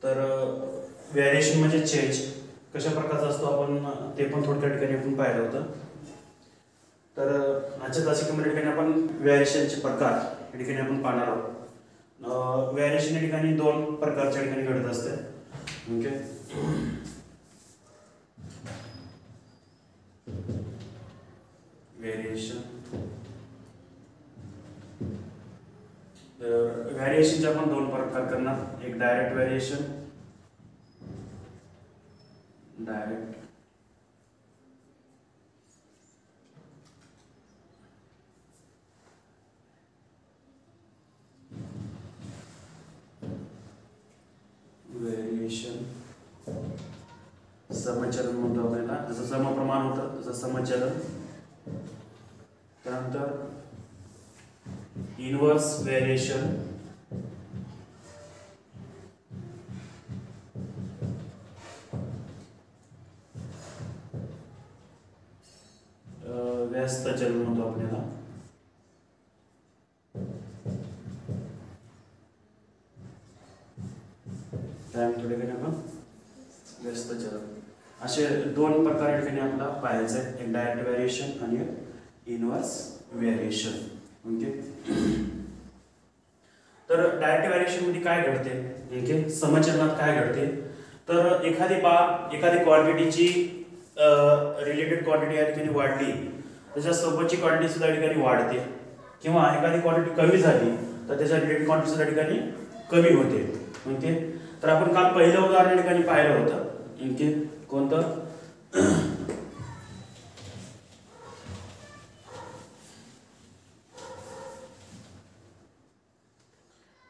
तर व्हेरिएशन म्हणजे चेंज कशा प्रकारचा असतो आपण ते पण थोडक्या ठिकाणी आपण पाहिलं होतं. तर आजच्या तासिकेमध्ये ठिकाणी आपण व्हेरिएशनचे प्रकार या ठिकाणी आपण पाहणार आहोत. व्हेरिएशन या ठिकाणी दोन प्रकारच्या ठिकाणी घडत असते. Okay, variation. तर व्हेरिएशनचे आपण दोन प्रकार करणार. एक डायरेक्ट व्हेरिएशन, डायरेक्ट व्हेरिएशन, समचलन म्हणतो आपल्याला. जसं समप्रमाण होतं तसं समचलन. त्यानंतर इनवर्स व्हेरिएशन, व्यस्त चलन म्हणतो आपल्याला. आपण व्यस्त चलन असे दोन प्रकार या ठिकाणी आपल्याला पाहायचे आहेत. एक डायरेक्ट व्हेरिएशन आणि इनवर्स व्हेरिएशन. ओके, तर डायरेक्ट व्हेरिएशन मध्ये काय घडते, ओके, समचलनात काय घडते, तर एखादी बाब एखादी क्वांटिटीची रिलेटेड क्वांटिटी या ठिकाणी वाढली त्याच्यासोबतची क्वांटिटी सुद्धा या ठिकाणी वाढते, किंवा एखादी क्वांटिटी कमी झाली तर त्याच्या रिलेटेड क्वांटिटी सुद्धा या ठिकाणी कमी होते. ओके, तर आपण काल पहिलं उदाहरण या ठिकाणी पाहिलं होतं. ओके, कोणतं,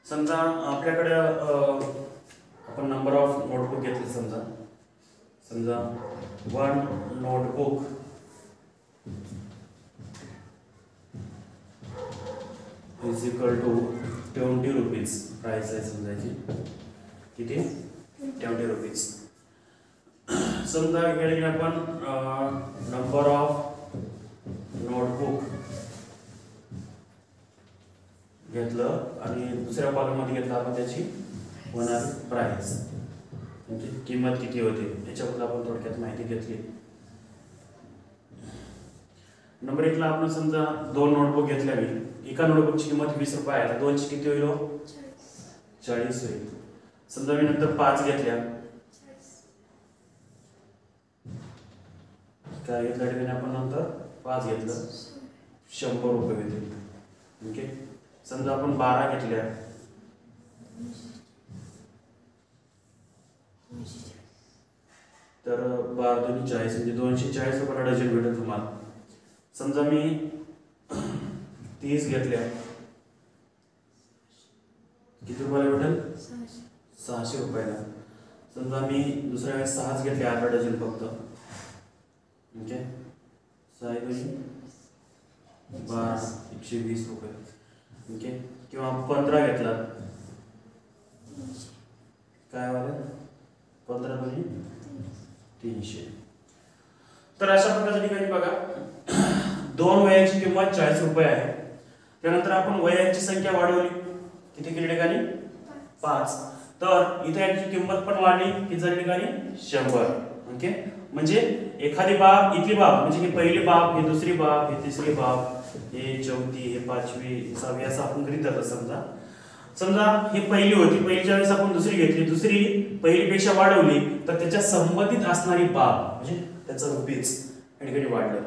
समजा आपल्याकडे आपण नंबर ऑफ नोटबुक घेतले. समजा 1 notebook is equal to 20 rupees. Price आहे समजायची किती, 20 रुपीज. समजा इकडे आपण नंबर ऑफ नोटबुक घेतलं आणि दुसऱ्या कॉलम मध्ये घेतलं आपण त्याची होणारी प्राइस, म्हणजे किंमत किती होते याच्याबद्दल आपण थोडक्यात माहिती घेतली. नंबर 1 ला आपण समजा 2 नोटबुक घेतल्या. मी एका नोटबुकची किंमत 20 रुपये आहे, 2 ची किती होईल, 40 होईल. समजा मी नंतर 5 घेतल्या, काय घेतल्या ठिकाणी आपण नंतर 5 घेतलं, 100 रुपये होतील. ओके, समजा आपण 12 घेतल्या, तर 12 2 40 म्हणजे 240 रुपयाला डझन भेटेल तुम्हाला. समजा मी 30 घेतल्या, किती रुपयाला भेटेल, 600 रुपयाला. समजा मी दुसऱ्या वेळेस 6 घेतल्या, अर्धा डझन फक्त. ओके, 6 12 120 रुपये. ओके, किंवा 15 घेतला, काय वाले 15 2 300. तर अशा प्रकारच्या ठिकाणी बघा 2 वह्यांची किंमत 40 रुपये आहे. त्यानंतर आपण वह्यांची संख्या वाढवली, किती केली ठिकाणी 5. तर इथे यांची किंमत पण वाढली, किती झाली ठिकाणी 100. ओके, म्हणजे एखादी बाब, इथली बाब म्हणजे ही पहिली बाब, ही दुसरी बाब, ही तिसरी बाब, हे चौथी, हे पाचवी, हे सहावी असं आपण गृहीत धरलं. समजा ही पहिली होती, पहिलीच्या वेळेस आपण दुसरी घेतली, दुसरी पहिलीपेक्षा वाढवली तर त्याच्या संबंधित असणारी बाब म्हणजे त्याचं रुपीज या ठिकाणी वाढलं.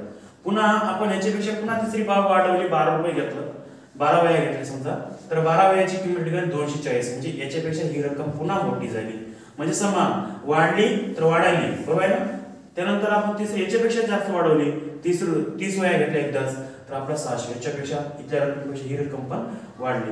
पुन्हा आपण याच्यापेक्षा पुन्हा तिसरी बाब वाढवली, 12 रुपये घेतलं, 12 वह्या घेतल्या समजा, तर 12 वह्याची किंमत ठिकाणी 240, म्हणजे याच्यापेक्षा ही रक्कम पुन्हा मोठी झाली, म्हणजे समान वाढली तर वाढायली, बरोबर आहे ना. त्यानंतर आपण तिसरी याच्यापेक्षा जास्त वाढवली, 30 वह्या घेतल्या एकदाच, तर आपला 600, याच्यापेक्षा इथल्या रकमेपेक्षा ही रक्कम पण वाढली.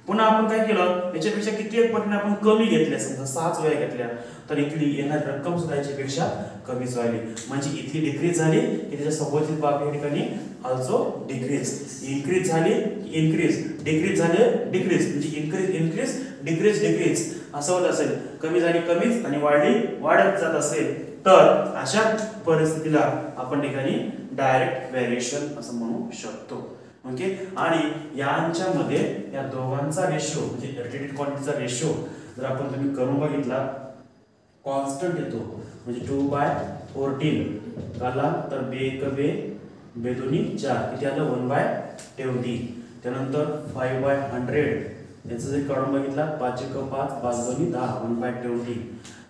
पुन्हा आपण काय केलं, याच्यापेक्षा किती एक पटीने आपण कमी घेतल्या, समजा 6 वह्या घेतल्या, तर इथली येणारी रक्कम सुद्धा याच्यापेक्षा कमीच झाली, म्हणजे इथली डिक्रीज झाली की त्याच्या संबंधित बाब या ठिकाणी ऑल्सो डिक्रीज. इन्क्रीज झाली इन्क्रीज, डिक्रीज झाले डिक्रीज, म्हणजे इन्क्रीज इन्क्रीज डिक्रीज डिक्रीज असं होत असेल. कमी झाली कमीच आणि वाढली वाढत जात असेल, तर अशा परिस्थितीला आपण ठिकाणी डायरेक्ट व्हेरिएशन असं म्हणू शकतो. ओके, आणि यांच्यामध्ये या दोघांचा रेशो म्हणजे रिलेटेड क्वांटिटीचा रेशो जर आपण तुम्ही करून बघितला कॉन्स्टंट येतो म्हणजे 2/14 आला तर बे एक बे बे दोन्ही 4 किती आलं 1/20. त्यानंतर 5/100 याचं जर काढून बघितला 5 एक 5 5 दोन्ही 10 1/20.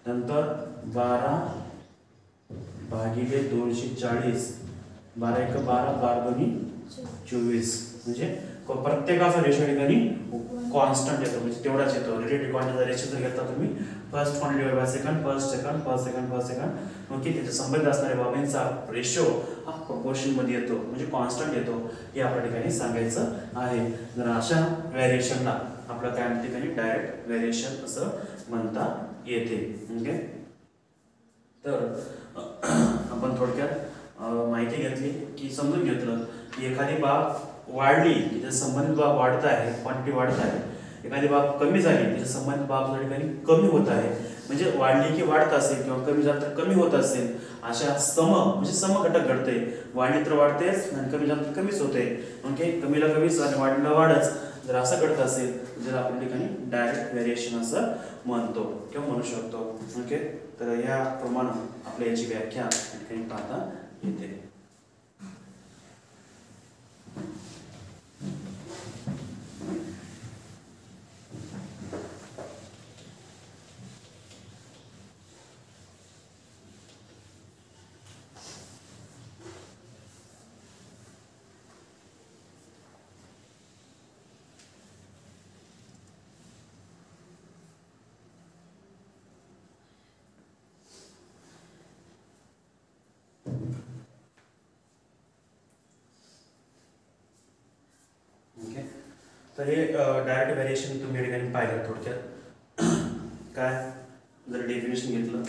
नंतर 12 भागिले 240 12 एक 12 12 दोन्ही 24 म्हणजे प्रत्येकाचा रेशो ठिकाणी कॉन्स्टंट येतो म्हणजे तेवढाच येतो. रिलेटिव्ह क्वांटिटीचा रेशो जर घेतला तुम्ही first quantity by second first second first second first second okay त्याच्या संबंधित असणाऱ्या बाबींचा रेशो हा प्रोपोर्शन मध्ये येतो म्हणजे कॉन्स्टंट येतो हे आपल्या ठिकाणी सांगायचं आहे. जर अशा व्हेरिएशनला आपल्या काय ठिकाणी डायरेक्ट व्हेरिएशन असं म्हणता येते. ओके तर आपण थोडक्यात माहिती घेतली की समजून घेतलं की एखादी बाब वाढली की त्याच्या संबंधित बाब वाढत आहे क्वांटिटी वाढत आहे. एखादी बाब कमी झाली त्याच्या संबंधित बाब त्या ठिकाणी कमी होत आहे म्हणजे वाढली की वाढत असेल किंवा कमी झाली तर कमी होत असेल अशा म्हणजे समघटक घडते. वाढली तर वाढतेच आणि कमी झाली तर कमीच होते. ओके कमीला कमीच आणि वाढीला वाढच जर असं घडत असेल तर आपण ठिकाणी डायरेक्ट व्हेरिएशन असं म्हणतो किंवा म्हणू शकतो. ओके तर याप्रमाणे आपल्या याची व्याख्या या ठिकाणी पाहता येते. तर हे डायरेक्ट व्हेरिएशन तुम्ही या ठिकाणी पाहिलं थोडक्यात. काय जर डेफिनेशन घेतलं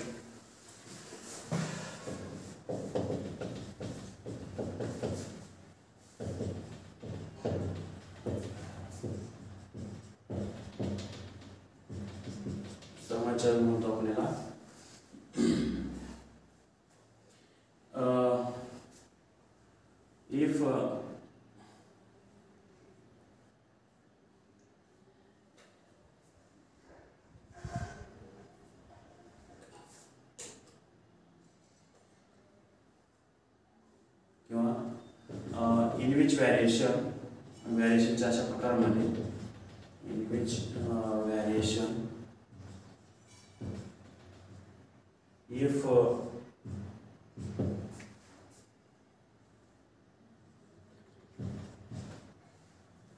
समाचार म्हणतो आपण याला. इफ in which variationच्या अशा प्रकारामध्ये in which variation if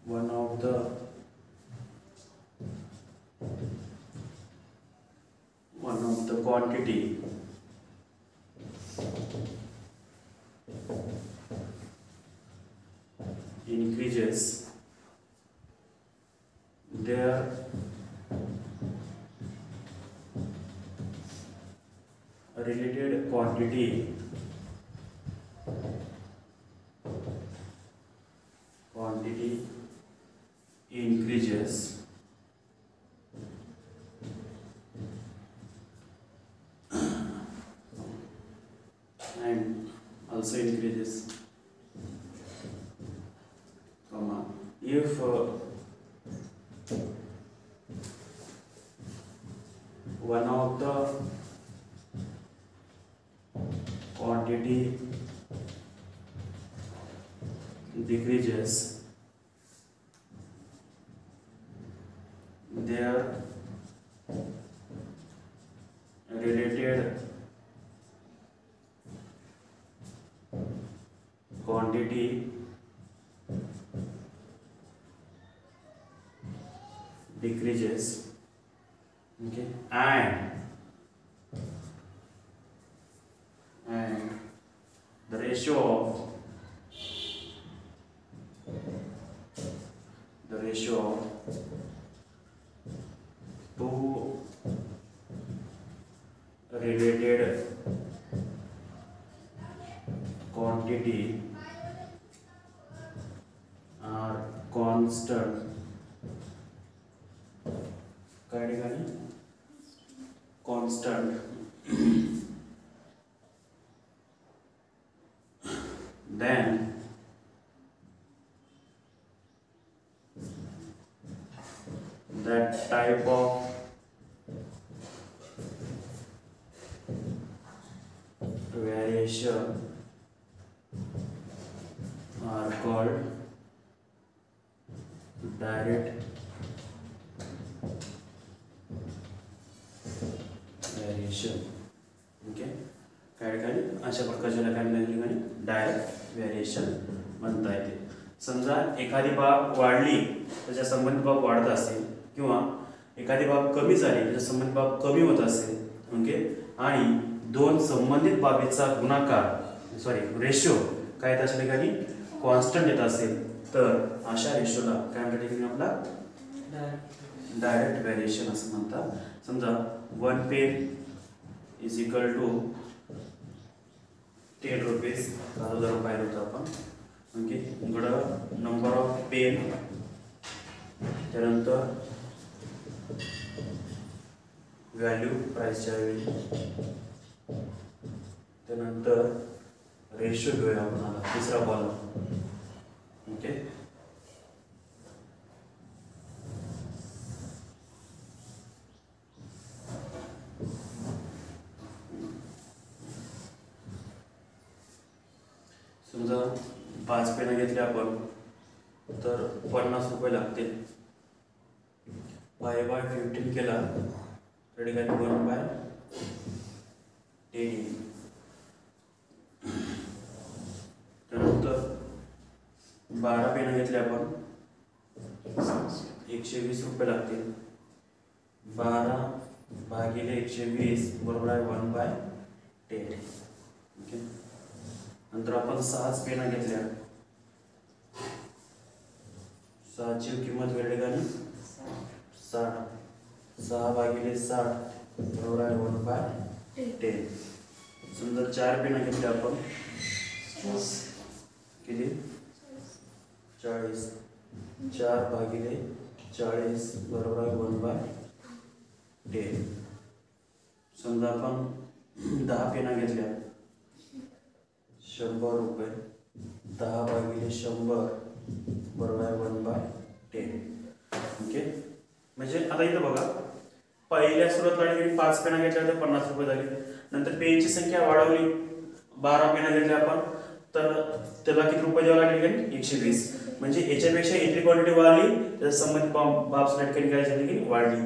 one of the quantity increases their related quantity increases and also increases if one of the quantity decreases their related quantity decreases, okay, and the ratio of two related quantity are constant. Constant then that type of variation are called direct variation. Okay, काय ठिकाणी अशा प्रकारच्या ठिकाणी direct variation म्हणता येते. समजा एखादी बाब वाढली त्याच्या संबंधित बाब वाढत असेल किंवा एखादी बाब कमी झाली त्याच्या संबंधित बाब कमी होत असेल. ओके, आणि दोन संबंधित बाबीचा गुणाकार रेशो काय त्याच्या ठिकाणी कॉन्स्टंट येत असेल तर अशा रेशोला काय म्हणतात ठिकाणी आपला डायरेक्ट व्हेरिएशन असं म्हणतात. समजा 1 pen is equal to 10 rupees, अगोदर पाहिलं होतं आपण. ओके, इकडं नंबर ऑफ पेन, त्यानंतर व्हॅल्यू प्राइसच्या वेळी, त्यानंतर रेशो घेऊया आपण आता तिसरा कॉलम. ओके, समजा 5 पेन घेतले आपण तर 50 रुपये लागतील. 5/15 केला त्या ठिकाणी 1/10. त्यानंतर 12 पेन घेतले आपण 120 रुपये लागतील. 12/120 बरोबर आहे 1/10. ओके, नंतर आपण 6 पेन घेतल्या, 6ची किंमत वेळ ठिकाणी 60. 6/60 बरोबर आहे 1/10. समजा 4 पेन घेतले आपण किती 40. 4/40 बरोबर आहे 1/10. समजा आपण 10 पेन घेतल्या 100 रुपये. 10/100 बरोबर आहे 1/10. ओके, म्हणजे आता इथं बघा पहिल्या सुरुवातीला 5 पेन घेतल्या तर 50 रुपये झाले. नंतर पेनची संख्या वाढवली, 12 पेन घेतल्या आपण तर त्याला किती रुपये द्यावे लागले 120. म्हणजे याच्यापेक्षा इतकी क्वांटिटी वाढली तर संबंधित बाबच्या ठिकाणी काय झाली की वाढली.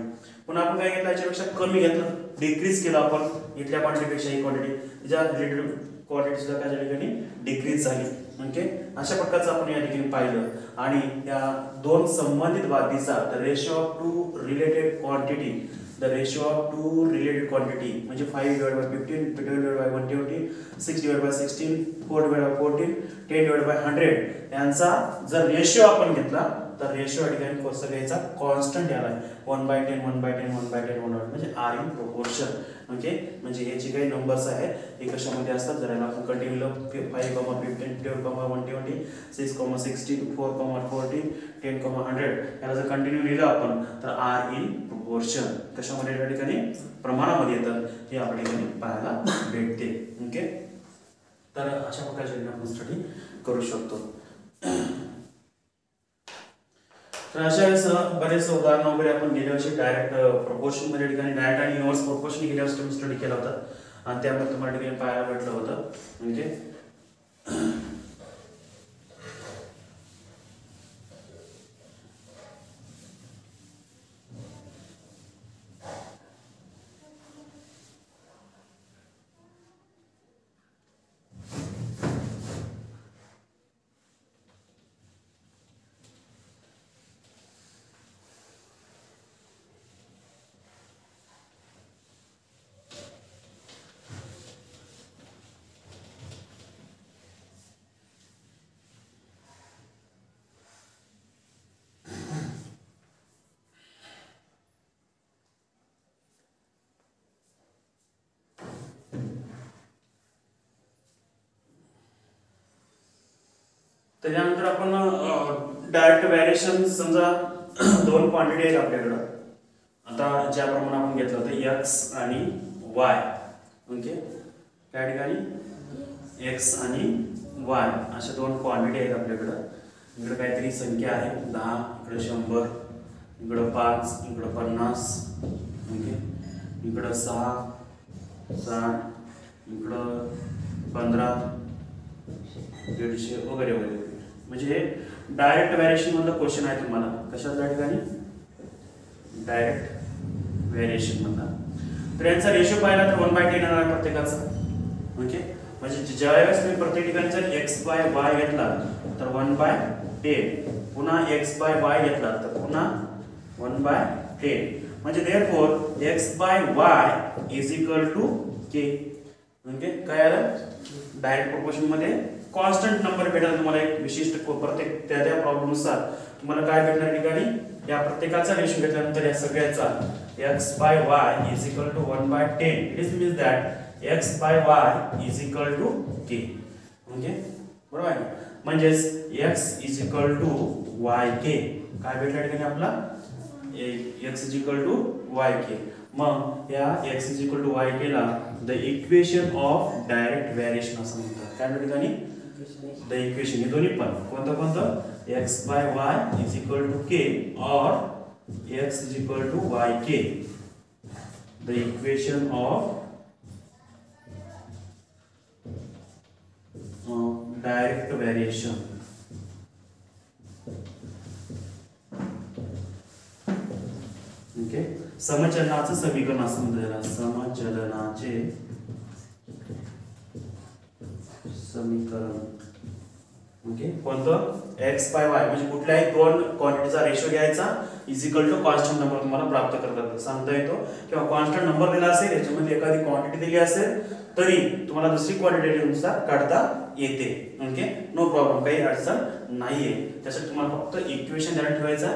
पण आपण काय घेतलं याच्यापेक्षा कमी घेतलं, डिक्रीज केलं आपण इथल्या क्वांटिटीपेक्षा ही क्वांटिटी ज्या रिलेटेड क्वांटिटी सुद्धा काय ठिकाणी डिक्रीज झाली. ओके, अशा प्रकारचं आपण या ठिकाणी पाहिलं. आणि या दोन संबंधित बाबीचा the ratio of two related quantity, the ratio of two related quantity म्हणजे 5/15, 2/120, 6/16, 4/14, 10/100 यांचा जर रेशो आपण घेतला तर रेशो या ठिकाणी कसं घ्यायचा कॉन्स्टंट याला 1/10, 1/10, 1/10, 1/10 म्हणजे आर इन प्रोपोर्शन. ओके, म्हणजे हे जे काही नंबर्स आहेत हे कशामध्ये असतात जर याला आपण कंटिन्यू 5,15, 12,120, 6,16, 4,14, 10,100 याला जर कंटिन्यू लिहिलं आपण तर आर इन प्रोपोर्शन कशामध्ये या ठिकाणी प्रमाणामध्ये येतं हे आपल्या ठिकाणी पाहायला भेटते. ओके, तर अशा प्रकारचे आपण स्टडी करू शकतो. तर अशा वेळेस बरेच उदाहरण वगैरे आपण गेल्या वर्षी डायरेक्ट प्रोपोर्शन मध्ये ठिकाणी डायरेक्ट आणि इनव्हर्स प्रोपोर्शन गेल्या वर्षी स्टडी केला होता आणि त्यामध्ये तुम्हाला ठिकाणी पाहायला भेटलं होतं. म्हणजे त्याच्यानंतर आपण डायरेक्ट व्हेरिएशन समजा दोन क्वांटिटी आहेत आपल्याकडं. आता ज्याप्रमाणे आपण घेतलं होतं एक्स आणि वाय. ओके, त्या ठिकाणी एक्स आणि वाय अशा दोन क्वांटिटी आहेत आपल्याकडं. इकडे काहीतरी संख्या आहे 10, इकडे 100, इकडं 5, इकडं 50. ओके, इकडं 6, 7, इकडं 15, 150 वगैरे वगैरे. म्हणजे हे डायरेक्ट व्हेरिएशन मधलं क्वेश्चन आहे तुम्हाला. कशाच्या ठिकाणी? डायरेक्ट व्हेरिएशन मधला. तर यांचा रेशो पाहिला तर 1/10 येणार आहे प्रत्येकाचा. ओके, म्हणजे ज्यावेळेस तुम्ही प्रत्येक ठिकाणी जर x/y घेतला तर 1/10, पुन्हा x/y घेतला तर पुन्हा 1/10. म्हणजे therefore x/y is equal to k. म्हणजे काय आलं? डायरेक्ट प्रोपोर्शन मध्ये कॉन्स्टंट नंबर भेटेल तुम्हाला. एक विशिष्ट प्रत्येक त्या त्या प्रॉब्लेम नुसार तुम्हाला काय भेटणार ठिकाणी? या प्रत्येकाचा रेशो घेतल्यानंतर या सगळ्याचा x/y is equal to 1/10. It means that x/y is equal to k. म्हणजे बरोबर आहे. म्हणजेच x is equal to yk. काय भेटला ठिकाणी आपला? x is equal to yk. मग या x is equal to yk ला the equation of direct variation असं म्हणतात. काय ठिकाणी? The equation. हे दोन्ही पण कोणतं? x/y is equal to k or x is equal to yk. The equation of direct variation. Okay, समचलनाचं समीकरण असं म्हणतात. समचलनाचे समीकरण. ओके, कोणतं? x/y म्हणजे कुठल्याही दोन क्वांटिटीचा रेशो घ्यायचा is equal to constant number तुम्हाला प्राप्त करता सांगता येतो. किंवा कॉन्स्टंट नंबर दिला असेल, याच्यामध्ये एखादी क्वांटिटी दिली असेल तरी तुम्हाला दुसरी क्वांटिटी नुसार काढता येते. ओके, नो प्रॉब्लेम, काही अडचण नाहीये. त्यासाठी तुम्हाला फक्त इक्वेशन ध्यानात ठेवायचा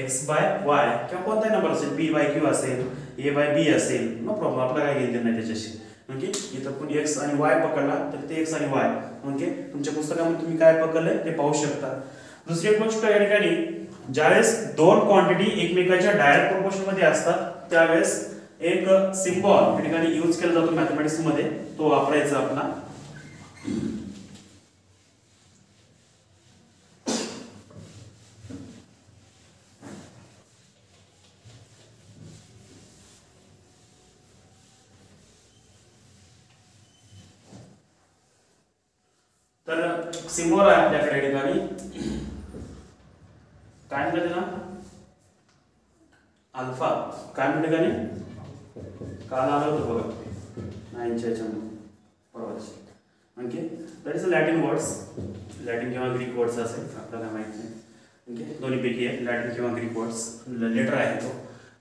x/y किंवा कोणताही नंबर असेल, p/q असेल, a/b असेल, नो प्रॉब्लेम, आपल्याला काही घेणं नाही त्याच्याशी. ओके, इथं पण x आणि y पकडला तर ते x आणि y. ओके, तुमच्या पुस्तकामध्ये तुम्ही काय पकडलंय ते पाहू शकता. दुसरी गोष्ट या ठिकाणी ज्यावेळेस दोन क्वांटिटी एकमेकांच्या डायरेक्ट प्रोपोर्शन मध्ये असतात त्यावेळेस एक सिम्बॉल या ठिकाणी यूज केला जातो मॅथमेटिक्स मध्ये, तो वापरायचा आपला. तर सिम्बॉल आहे आपल्याकडे या ठिकाणी. काय म्हणतात त्याला? अल्फा. काय म्हणतात ठिकाणी? काल आलं होतं बघा 9च्या याच्यामध्ये, बरोबर. Okay, that is Latin words. Latin किंवा ग्रीक वर्ड्स असेल, आपल्याला माहित नाही. ओके, दोन्हीपैकी आहे, लॅटिन किंवा ग्रीक वर्ड्स. लेटर आहे तो,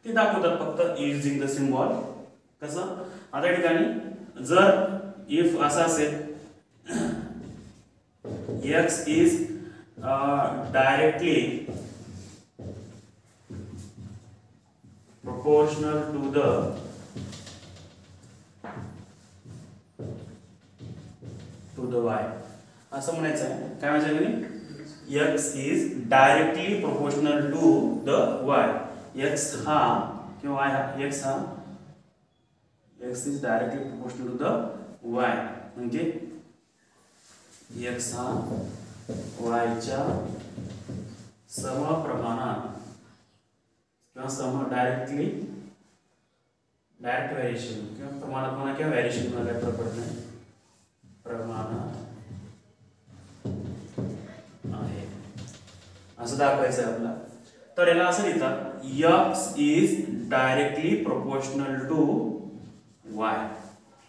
ते दाखवतात फक्त युजिंग द सिम्बॉल. कसं? आता या ठिकाणी जर इफ असं असेल x is directly proportional to the y. असं म्हणायचं आहे. काय म्हणायचं? x is directly proportional to the y. x हा किंवा y हा, x हा, x is directly proportional to the y. म्हणजे x हा y च्या समप्रमाणात किंवा डायरेक्ट व्हेरिएशन किंवा प्रमाणात म्हणा किंवा व्हेरिएशन म्हणा, काय फरक पडत नाही, प्रमाणात आहे असं दाखवायचं आहे आपल्याला. तर याला असं लिहितात x is directly proportional to y.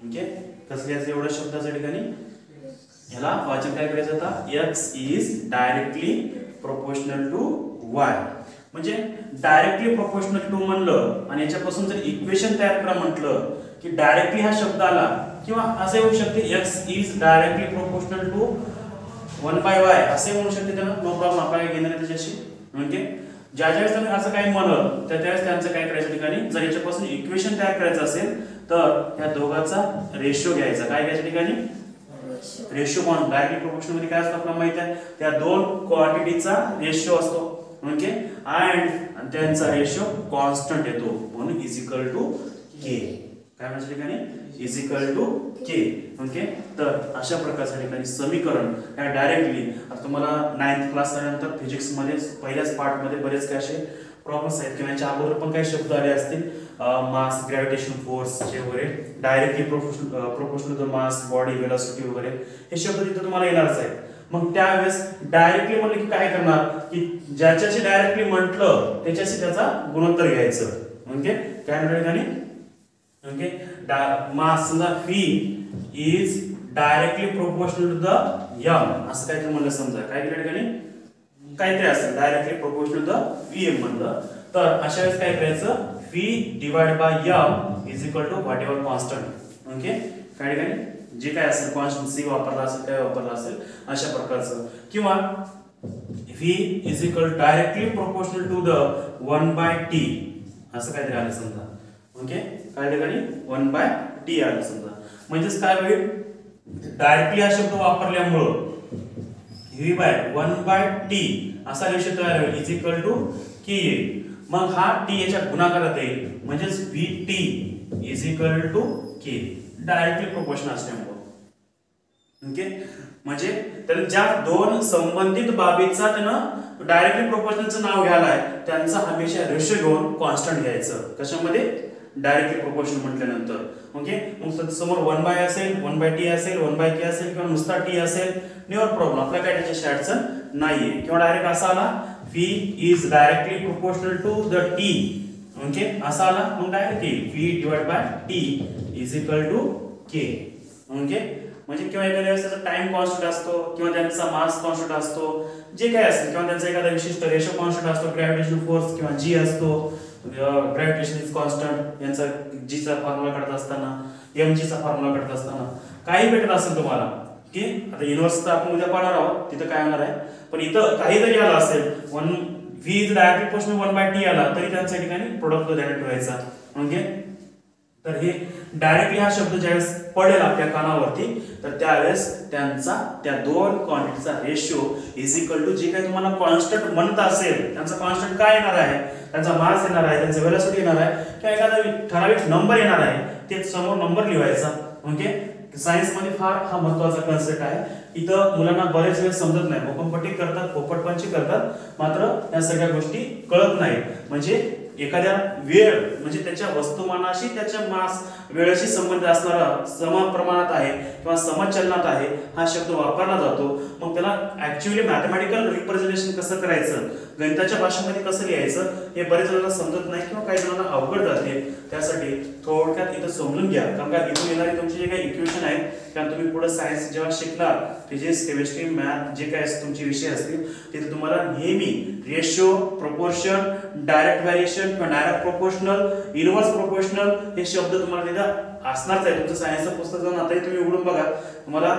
Okay, कसं लिहायचं एवढ्या शब्दाच्या ठिकाणी? याला वाचन काय करायचं आता? x is directly proportional to y. म्हणजे डायरेक्टली प्रोपोर्शनल टू म्हणलं आणि याच्यापासून जर इक्वेशन तयार करा म्हटलं की डायरेक्टली हा शब्द आला किंवा असे होऊ शकते x is directly proportional to 1/y असे म्हणू शकते त्याला, नो प्रॉब्लेम, आपल्याला घेणार आहे त्याच्याशी. म्हणजे ज्या ज्यावेळेस तुम्ही असं काही म्हणलं त्यावेळेस त्यांचं काय करायचं ठिकाणी, जर याच्यापासून इक्वेशन तयार करायचं असेल तर त्या दोघांचा रेशो घ्यायचा. काय घ्यायच्या ठिकाणी? रेशो. म्हणून डायरेक्टली प्रोपोर्शनल मध्ये काय असतं आपल्याला माहिती आहे, त्या दोन क्वांटिटीचा रेशो असतो. ओके, आणि त्यांचा रेशो कॉन्स्टंट येतो म्हणून इज इक्वल टू के. काय म्हणायच्या ठिकाणी? Is equal to K. Okay, तर अशा प्रकारच्या ठिकाणी समीकरण या डायरेक्टली. आता तुम्हाला 9th क्लास झाल्यानंतर फिजिक्स मध्ये पहिल्याच पार्ट मध्ये बरेच काही असे प्रॉब्लेम्स आहेत किंवा याच्या अगोदर पण काही शब्द आले असतील मास ग्रॅव्हिटेशन फोर्सचे वगैरे directly proportional to mass body velocity वगैरे हे शब्द तिथे तुम्हाला येणारच आहे. मग त्यावेळेस डायरेक्टली म्हणलं की काय करणार की ज्याच्याशी डायरेक्टली म्हटलं त्याच्याशी त्याचा गुणोत्तर घ्यायचं. ओके काय म्हणतात ओके मास समजा V is directly proportional to the m असं काहीतरी म्हणलं समजा काय त्या ठिकाणी काहीतरी असेल directly proportional to the Vm म्हणलं तर अशा वेळेस काय करायचं V divide by m is equal to whatever constant. Okay काय ठिकाणी जे काय असेल कॉन्स्टंट C वापरला असेल काय वापरला असेल अशा प्रकारचं किंवा V is equal directly proportional to the 1/t असं काहीतरी आलं समजा. ओके काय ठिकाणी 1/t आलं समजा म्हणजेच काय होईल डायरेक्टली हा शब्द वापरल्यामुळं V बाय 1/t असा रेषो तयार होईल इज इक्वल टू k येईल. मग हा t याच्या गुणाकारात येईल म्हणजेच Vt is equal to k directly proportional असल्यामुळे. ओके म्हणजे तर ज्या दोन संबंधित बाबीचा त्यानं डायरेक्टली प्रोपोर्शनलचं नाव घ्यायला आहे त्यांचा हमेशा रेशो घेऊन कॉन्स्टंट घ्यायचं कशामध्ये डायरेक्टली प्रोपोर्शनल म्हटल्यानंतर. ओके मग समोर 1 असेल 1/t असेल 1/k असेल किंवा नुसता t असेल नो प्रॉब्लेम आपल्या काय त्याच्या अडचण नाहीये किंवा डायरेक्ट असा आला V is directly proportional to the t. Okay असा आला मग direct V divide by t is equal to k. Okay म्हणजे किंवा एखाद्या वेळेस टाइम कॉन्स्टंट असतो किंवा त्यांचा मास कॉन्स्टंट असतो जे काय असेल किंवा त्यांचा एखादा विशिष्ट रेशो कॉन्स्टंट असतो ग्रॅव्हिटेशनल फोर्स किंवा g असतो ग्रॅव्हिटेशन इज कॉन्स्टंट यांचा g चा फॉर्म्युला काढत असताना mg चा फॉर्म्युला काढत असताना काही भेटत असेल तुम्हाला की आता युनिव्हर्स तर आपण उद्या पाहणार आहोत तिथं काय होणार आहे पण इथं काही जरी आला असेल V is directly proportional 1/t आला तरी त्यांच्या ठिकाणी प्रोडक्ट ध्यानात ठेवायचा. ओके तर हे डायरेक्टली हा शब्द ज्यावेळेस पडेल आपल्या कानावरती तर त्यावेळेस त्यांचा त्या दोन क्वांटिटीचा रेशो इज इक्वल टू जे काही तुम्हाला कॉन्स्टंट म्हणत असेल त्यांचा कॉन्स्टंट काय येणार आहे त्यांचा मास येणार आहे त्यांचा वेलोसिटी येणार आहे किंवा एखादा ठराविक नंबर येणार आहे ते समोर नंबर लिहायचा. ओके सायन्स मध्ये फार हा महत्त्वाचा कन्सेप्ट आहे. इथं मुलांना बरेच वेळ समजत नाही भोकंपट्टी करतात पोपटपंची करतात मात्र या सगळ्या गोष्टी कळत नाही. म्हणजे एखाद्या वेळ म्हणजे त्याच्या वस्तुमानाशी त्याच्या मास वेळेशी संबंधित असणारा सम प्रमाणात आहे किंवा समचलनात आहे हा शब्द वापरला जातो. मग त्याला ऍक्च्युअली मॅथमॅटिकल रिप्रेझेंटेशन कसं करायचं गणिताच्या भाषेमध्ये कसं लिहायचं हे बरेच जणांना समजत नाही किंवा काही जणांना अवघड जाते. त्यासाठी थोडक्यात इथं समजून घ्या कारण का इथून येणारे तुमचे जे काही इक्वेशन आहेत कारण तुम्ही पुढे सायन्स जेव्हा शिकणार फिजिक्स केमिस्ट्री मॅथ जे काय तुमचे विषय असतील तिथे तुम्हाला नेहमी रेशो प्रोपोर्शन डायरेक्ट व्हेरिएशन किंवा डायरेक्ट प्रोपोर्शनल इनव्हर्स प्रोपोर्शनल हे शब्द तुम्हाला तिथं असणारच आहे. तुमचं सायन्सचं पुस्तक जाऊन आताही तुम्ही उघडून बघा तुम्हाला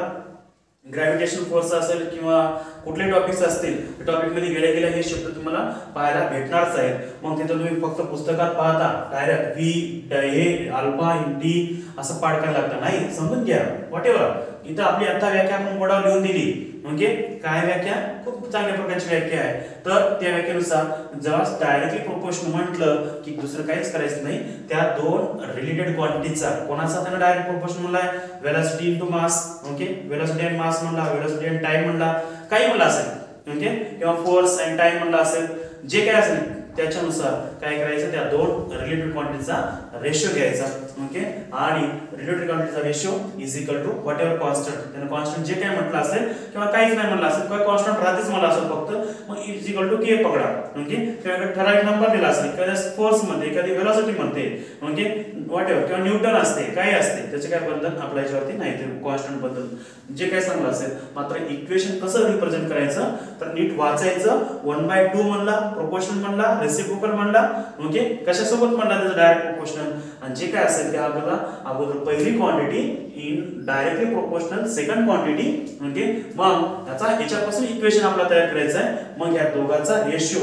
ग्रॅव्हिटेशन फोर्स असेल किंवा कुठले टॉपिक्स असतील टॉपिक मध्ये गेल्या गेल्या हे शब्द तुम्हाला पाहायला भेटणारच आहेत. मग तिथं तुम्ही फक्त पुस्तकात पाहता डायरेक्ट V हे अल्फा डी असं पाठ करायला लागतं नाही समजून घ्या व्हॉटएव्हर. इथं आपली आता व्याख्या आपण बोर्डावर लिहून दिली म्हणजे काय व्याख्या खूप चांगल्या प्रकारची व्याख्या आहे. तर त्या व्याख्येनुसार जेव्हा डायरेक्टली प्रोपोर्शनल म्हटलं की दुसरं काहीच करायचं नाही त्या दोन रिलेटेड क्वांटिटीचा कोणाचा त्यांना डायरेक्ट प्रोपोर्शनल म्हणलाय velocity into mass. Okay velocity and mass म्हणला वेलोसिटी अँड टाइम म्हणला काही म्हणला असेल. ओके किंवा फोर्स अँड टाइम म्हणला असेल जे काय असेल त्याच्यानुसार काय करायचं त्या दोन रिलेटेड क्वांटिटीचा रेशो घ्यायचा. ओके आणि रिलेटेड क्वांटिटीचा ratio is equal to whatever constant त्याने कॉन्स्टंट जे काय म्हटलं असेल किंवा काहीच नाही म्हटलं असेल किंवा कॉन्स्टंट राहतेच म्हणलं असेल फक्त मग इज इक्वल टू k पकडा. ओके किंवा ठराविक नंबर दिला असेल किंवा फोर्स मध्ये एखादी वेलोसिटी म्हणते ओके व्हॉट एव्हर किंवा न्यूटन असते काही असते त्याचे काय बंधन आपल्या याच्यावरती नाही ते कॉन्स्टंट बद्दल जे काय सांगलं असेल. मात्र इक्वेशन कसं रिप्रेझेंट करायचं तर नीट वाचायचं 1/2 म्हणला प्रोपोर्शनल म्हणला रेसिप्रोकल म्हणला. ओके कशासोबत म्हणला त्याचं डायरेक्ट प्रोपोर्शनल आणि जे काय असेल ते आपल्याला अगोदर पहिली quantity in directly proportional second quantity. Okay मग याच्यापासून इक्वेशन आपल्याला तयार करायचं आहे. मग या दोघांचा ratio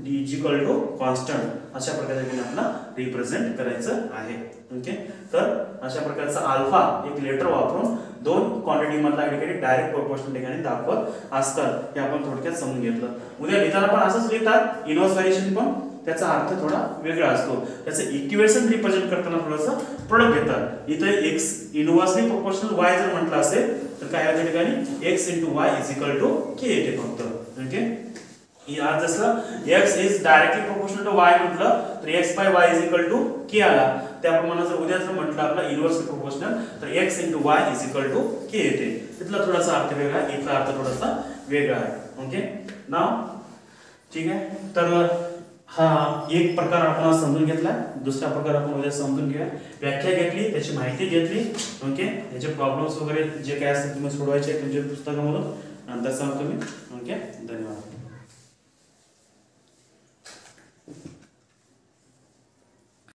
is equal to constant अशा प्रकारे आपल्याला रिप्रेझेंट करायचं आहे. ओके तर अशा प्रकारचा अल्फा एक लेटर वापरून दोन क्वांटिटी मधला ठिकाणी डायरेक्ट प्रोपोर्शनल ठिकाणी दाखवत असतात हे आपण थोडक्यात समजून घेतलं. उद्या लिहिताना पण असंच लिहितात इनव्हर्स व्हेरिएशन पण त्याचा अर्थ थोडा वेगळा असतो त्याचं इक्वेशन रिप्रेझेंट करताना थोडंसं प्रोडक्ट घेतात. इथे x इनव्हर्सली प्रोपोर्शनल y जर म्हटलं असेल तर काय या ठिकाणी x * y = k येते फक्त. ओके आज जसं x is directly proportional to y म्हटलं तर x by y is equal to k आला. त्याप्रमाणे जर उद्या जर म्हटलं आपला इनव्हर्सली प्रोपोर्शनल तर x into y is equal to k येते. तिथला थोडासा अर्थ वेगळा आहे, इथला अर्थ थोडासा वेगळा आहे. ओके नाव ठीक आहे. तर हा एक प्रकार आपण समजून घेतला. दुसरा प्रकार आपण उद्या समजून घेऊया. व्याख्या घेतली, त्याची माहिती घेतली. ओके याचे प्रॉब्लेम्स वगैरे जे काय असतील तुम्ही सोडवायचे तुमच्या पुस्तकामधून नंतर सांगतो मी. ओके धन्यवाद.